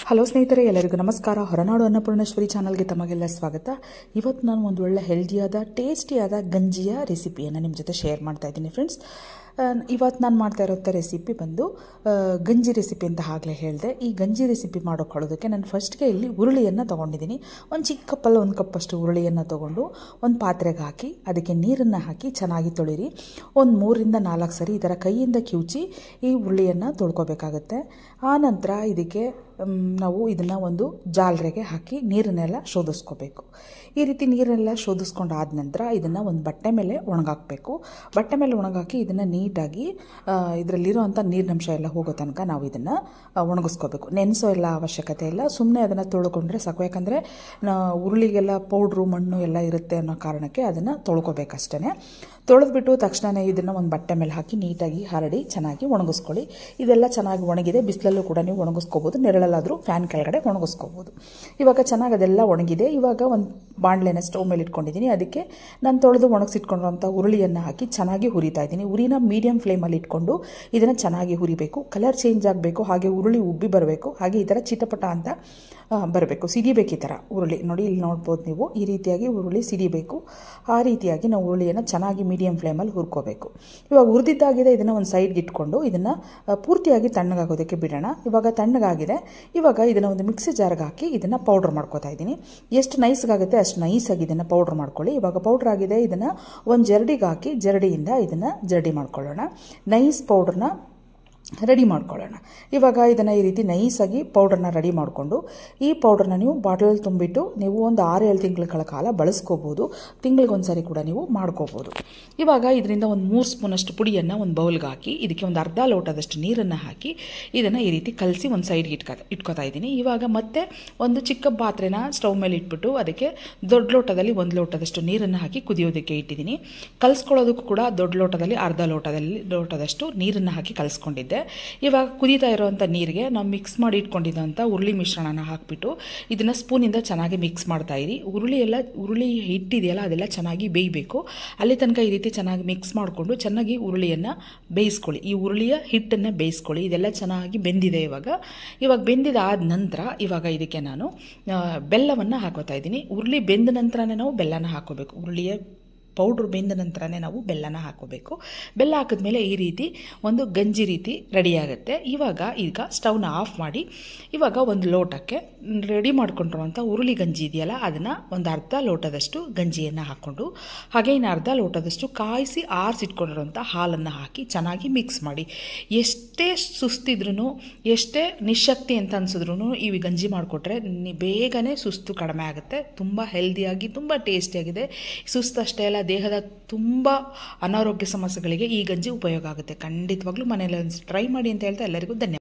Hello ಸ್ನೇಹಿತರೆ, ಎಲ್ಲರಿಗೂ ನಮಸ್ಕಾರ. ಹೊರನಾಡು ಅನ್ನಪೂರ್ಣೇಶ್ವರಿ ಚಾನಲ್ಗೆ ತಮಗೆಲ್ಲ ಸ್ವಾಗತ. ಇವತ್ತು ನಾನು ಒಂದು ಒಳ್ಳೆ ಹೆಲ್ದಿಯಾದ ಟೇಸ್ಟಿಯಾದ ಗಂಜಿಯ ರೆಸಿಪಿಯನ್ನು ನಿಮ್ಮ ಜೊತೆ ಶೇರ್ ಮಾಡ್ತಾ ಇದ್ದೀನಿ ಫ್ರೆಂಡ್ಸ್. ಇವತ್ತು ನಾನು ಮಾಡ್ತಾ ಇರೋ ರೆಸಿಪಿ ಬಂದು ಗಂಜಿ ರೆಸಿಪಿ ಅಂತ ಆಗಲೇ ಹೇಳಿದೆ. ಈ ಗಂಜಿ ರೆಸಿಪಿ ಮಾಡೋಕೊಳ್ಳೋದಕ್ಕೆ ನಾನು ಫಸ್ಟ್ಗೆ ಇಲ್ಲಿ ಉರುಳಿಯನ್ನು ತೊಗೊಂಡಿದ್ದೀನಿ. ಒಂದು ಚಿಕ್ಕ ಕಪ್ಪಲ್ಲಿ 1 ಕಪ್ಪಷ್ಟು ಉರುಳಿಯನ್ನು ತೊಗೊಂಡು ಒಂದು ಪಾತ್ರೆಗೆ ಹಾಕಿ ಅದಕ್ಕೆ ನೀರನ್ನು ಹಾಕಿ ಚೆನ್ನಾಗಿ ತೊಳಿರಿ. ಒಂದು 3 ರಿಂದ 4 ಸರಿ ಈ ಥರ ಕೈಯಿಂದ ಕಿವುಚಿ ಈ ಉರುಳಿಯನ್ನು ತೊಳ್ಕೊಬೇಕಾಗತ್ತೆ. ಆನಂತರ ಇದಕ್ಕೆ ನಾವು ಇದನ್ನು ಒಂದು ಜಾಲರೆಗೆ ಹಾಕಿ ನೀರನ್ನೆಲ್ಲ ಶೋಧಿಸ್ಕೋಬೇಕು. ಈ ರೀತಿ ನೀರನ್ನೆಲ್ಲ ಶೋಧಿಸ್ಕೊಂಡಾದ ನಂತರ ಇದನ್ನು ಒಂದು ಬಟ್ಟೆ ಮೇಲೆ ಒಣಗಾಕಬೇಕು. ಬಟ್ಟೆ ಮೇಲೆ ಒಣಗಾಕಿ ಇದನ್ನು ನೀಟಾಗಿ ಇದರಲ್ಲಿರೋವಂಥ ನೀರಿನಂಶ ಎಲ್ಲ ಹೋಗೋ ತನಕ ನಾವು ಇದನ್ನು ಒಣಗಿಸ್ಕೋಬೇಕು. ನೆನೆಸೋ ಎಲ್ಲ ಅವಶ್ಯಕತೆ ಇಲ್ಲ, ಸುಮ್ಮನೆ ಅದನ್ನು ತೊಳ್ಕೊಂಡ್ರೆ ಸಾಕು. ಯಾಕಂದರೆ ಉರುಳಿಗೆಲ್ಲ ಪೌಡ್ರು ಮಣ್ಣು ಎಲ್ಲ ಇರುತ್ತೆ ಅನ್ನೋ ಕಾರಣಕ್ಕೆ ಅದನ್ನು ತೊಳ್ಕೊಬೇಕಷ್ಟೇ. ತೊಳೆದ್ಬಿಟ್ಟು ತಕ್ಷಣ ಇದನ್ನು ಒಂದು ಬಟ್ಟೆ ಮೇಲೆ ಹಾಕಿ ನೀಟಾಗಿ ಹರಡಿ ಚೆನ್ನಾಗಿ ಒಣಗಿಸ್ಕೊಳ್ಳಿ. ಇದೆಲ್ಲ ಚೆನ್ನಾಗಿ ಒಣಗಿದೆ. ಬಿಸಿಲಲ್ಲೂ ಕೂಡ ನೀವು ಒಣಗಿಸ್ಕೋಬೋದು, ನೆರಳಲ್ಲಾದರೂ ಫ್ಯಾನ್ ಕೆಳಗಡೆ ಒಣಗಿಸ್ಕೋಬೋದು. ಇವಾಗ ಚೆನ್ನಾಗಿ ಅದೆಲ್ಲ ಒಣಗಿದೆ. ಇವಾಗ ಒಂದು ಬಾಣಲೆನ ಸ್ಟವ್ ಮೇಲೆ ಇಟ್ಕೊಂಡಿದ್ದೀನಿ. ಅದಕ್ಕೆ ನಾನು ತೊಳೆದು ಒಣಗಿಸಿಟ್ಕೊಂಡಿರೋಂಥ ಉರುಳಿಯನ್ನು ಹಾಕಿ ಚೆನ್ನಾಗಿ ಹುರಿತಾ ಇದ್ದೀನಿ. ಉರಿನ ಮೀಡಿಯಂ ಫ್ಲೇಮಲ್ಲಿ ಇಟ್ಕೊಂಡು ಇದನ್ನು ಚೆನ್ನಾಗಿ ಹುರಿಬೇಕು. ಕಲರ್ ಚೇಂಜ್ ಆಗಬೇಕು, ಹಾಗೆ ಉರುಳಿ ಉಬ್ಬಿ ಬರಬೇಕು, ಹಾಗೆ ಈ ಥರ ಚಿಟಪಟ ಅಂತ ಬರಬೇಕು, ಸಿಡಿಬೇಕು. ಈ ಥರ ಉರುಳಿ ನೋಡಿ, ಇಲ್ಲಿ ನೋಡ್ಬೋದು ನೀವು, ಈ ರೀತಿಯಾಗಿ ಉರುಳಿ ಸಿಡಿಬೇಕು. ಆ ರೀತಿಯಾಗಿ ನಾವು ಉರುಳಿಯನ್ನು ಚೆನ್ನಾಗಿ ಮೀಡಿಯಂ ಫ್ಲೇಮಲ್ಲಿ ಹುರ್ಕೋಬೇಕು. ಇವಾಗ ಹುರಿದಿದ್ದಾಗಿದೆ. ಇದನ್ನು ಒಂದು ಸೈಡ್ಗೆ ಇಟ್ಕೊಂಡು ಇದನ್ನು ಪೂರ್ತಿಯಾಗಿ ತಣ್ಣಗಾಗೋದಕ್ಕೆ ಬಿಡೋಣ. ಇವಾಗ ತಣ್ಣಗಾಗಿದೆ. ಇವಾಗ ಇದನ್ನು ಒಂದು ಮಿಕ್ಸಿ ಜಾರ್ಗೆ ಹಾಕಿ ಇದನ್ನು ಪೌಡ್ರ್ ಮಾಡ್ಕೋತಾ ಇದ್ದೀನಿ. ಎಷ್ಟು ನೈಸ್ಗಾಗುತ್ತೆ ಅಷ್ಟು ನೈಸಾಗಿ ಇದನ್ನು ಪೌಡ್ರ್ ಮಾಡ್ಕೊಳ್ಳಿ. ಇವಾಗ ಪೌಡ್ರ್ ಆಗಿದೆ. ಇದನ್ನು ಒಂದು ಜರಡಿಗೆ ಹಾಕಿ ಜರಡಿಯಿಂದ ಇದನ್ನು ಜರಡಿ ಮಾಡ್ಕೊಳ್ಳೋಣ. ನೈಸ್ ಪೌಡ್ರನ್ನ ರೆಡಿ ಮಾಡ್ಕೊಳ್ಳೋಣ. ಇವಾಗ ಇದನ್ನು ಈ ರೀತಿ ನೈಸಾಗಿ ಪೌಡ್ರನ್ನ ರೆಡಿ ಮಾಡಿಕೊಂಡು ಈ ಪೌಡ್ರನ್ನ ನೀವು ಬಾಟಲಲ್ಲಿ ತುಂಬಿಟ್ಟು ನೀವು ಒಂದು 6-7 ತಿಂಗಳ ಕಾಲ ಬಳಸ್ಕೋಬೋದು. ತಿಂಗಳಿಗೊಂದ್ಸರಿ ಕೂಡ ನೀವು ಮಾಡ್ಕೋಬೋದು. ಇವಾಗ ಇದರಿಂದ ಒಂದು 3 ಸ್ಪೂನಷ್ಟು ಪುಡಿಯನ್ನು ಒಂದು ಬೌಲ್ಗೆ ಹಾಕಿ ಇದಕ್ಕೆ ಒಂದು ಅರ್ಧ ಲೋಟದಷ್ಟು ನೀರನ್ನು ಹಾಕಿ ಇದನ್ನು ಈ ರೀತಿ ಕಲಸಿ ಒಂದು ಸೈಡ್ಗೆ ಇಟ್ಕೋತಾ ಇದ್ದೀನಿ. ಇವಾಗ ಮತ್ತೆ ಒಂದು ಚಿಕ್ಕ ಪಾತ್ರೆನ ಸ್ಟವ್ ಮೇಲೆ ಇಟ್ಬಿಟ್ಟು ಅದಕ್ಕೆ ದೊಡ್ಡ ಲೋಟದಲ್ಲಿ 1 ಲೋಟದಷ್ಟು ನೀರನ್ನು ಹಾಕಿ ಕುದಿಯೋದಕ್ಕೆ ಇಟ್ಟಿದ್ದೀನಿ. ಕಲಿಸ್ಕೊಳ್ಳೋದಕ್ಕೂ ಕೂಡ ದೊಡ್ಡ ಲೋಟದಲ್ಲಿ ಅರ್ಧ ಲೋಟದಷ್ಟು ನೀರನ್ನು ಹಾಕಿ ಕಲಿಸ್ಕೊಂಡಿದ್ದೆ. ಇವಾಗ ಕುದೀತಾ ಇರೋವಂಥ ನೀರಿಗೆ ನಾವು ಮಿಕ್ಸ್ ಮಾಡಿ ಇಟ್ಕೊಂಡಿದ್ದಂಥ ಉರುಳಿ ಮಿಶ್ರಣನ ಹಾಕಿಬಿಟ್ಟು ಇದನ್ನು ಸ್ಪೂನಿಂದ ಚೆನ್ನಾಗಿ ಮಿಕ್ಸ್ ಮಾಡ್ತಾ ಇರಿ. ಉರುಳಿ ಹಿಟ್ಟಿದೆಯಲ್ಲ ಅದೆಲ್ಲ ಚೆನ್ನಾಗಿ ಬೇಯಬೇಕು. ಅಲ್ಲಿ ತನಕ ಈ ರೀತಿ ಚೆನ್ನಾಗಿ ಮಿಕ್ಸ್ ಮಾಡಿಕೊಂಡು ಚೆನ್ನಾಗಿ ಉರುಳಿಯನ್ನು ಬೇಯಿಸ್ಕೊಳ್ಳಿ. ಈ ಉರುಳಿಯ ಹಿಟ್ಟನ್ನು ಬೇಯಿಸ್ಕೊಳ್ಳಿ. ಇದೆಲ್ಲ ಚೆನ್ನಾಗಿ ಬೆಂದಿದೆ. ಇವಾಗ ಬೆಂದಿದಾದ ನಂತರ ಇವಾಗ ಇದಕ್ಕೆ ನಾನು ಬೆಲ್ಲವನ್ನು ಹಾಕೋತಾ ಇದ್ದೀನಿ. ಉರುಳಿ ಬೆಂದ ನಂತರನೇ ನಾವು ಬೆಲ್ಲನ ಹಾಕೋಬೇಕು. ಉರುಳಿಯ ಪೌಡ್ರ್ ಬೆಂದ ನಂತರನೇ ನಾವು ಬೆಲ್ಲನ ಹಾಕೋಬೇಕು. ಬೆಲ್ಲ ಹಾಕಿದ್ಮೇಲೆ ಈ ರೀತಿ ಒಂದು ಗಂಜಿ ರೀತಿ ರೆಡಿಯಾಗುತ್ತೆ. ಈಗ ಸ್ಟವ್ನ ಆಫ್ ಮಾಡಿ ಇವಾಗ ಒಂದು ಲೋಟಕ್ಕೆ ರೆಡಿ ಮಾಡ್ಕೊಂಡಿರುವಂಥ ಉರುಳಿ ಗಂಜಿ ಇದೆಯಲ್ಲ ಅದನ್ನು ಒಂದು ಅರ್ಧ ಲೋಟದಷ್ಟು ಗಂಜಿಯನ್ನು ಹಾಕ್ಕೊಂಡು ಹಾಗೆ ಇನ್ನು ಅರ್ಧ ಲೋಟದಷ್ಟು ಕಾಯಿಸಿ ಆರಿಸಿಟ್ಕೊಂಡಿರುವಂಥ ಹಾಲನ್ನು ಹಾಕಿ ಚೆನ್ನಾಗಿ ಮಿಕ್ಸ್ ಮಾಡಿ. ಎಷ್ಟೇ ಸುಸ್ತಿದ್ರೂ ಎಷ್ಟೇ ನಿಶಕ್ತಿ ಅಂತ ಅನಿಸಿದ್ರು ಈ ಗಂಜಿ ಮಾಡಿಕೊಟ್ರೆ ಬೇಗನೆ ಸುಸ್ತು ಕಡಿಮೆ ಆಗುತ್ತೆ. ತುಂಬ ಹೆಲ್ದಿಯಾಗಿ ತುಂಬ ಟೇಸ್ಟಿಯಾಗಿದೆ. ಸುಸ್ತು ಅಷ್ಟೇ ಅಲ್ಲ, ದೇಹದ ತುಂಬ ಅನಾರೋಗ್ಯ ಸಮಸ್ಯೆಗಳಿಗೆ ಈ ಗಂಜಿ ಉಪಯೋಗ ಆಗುತ್ತೆ. ಖಂಡಿತವಾಗ್ಲೂ ಮನೆಯಲ್ಲಿ ಟ್ರೈ ಮಾಡಿ ಅಂತ ಹೇಳ್ತಾ ಎಲ್ಲರಿಗೂ ಧನ್ಯವಾದ.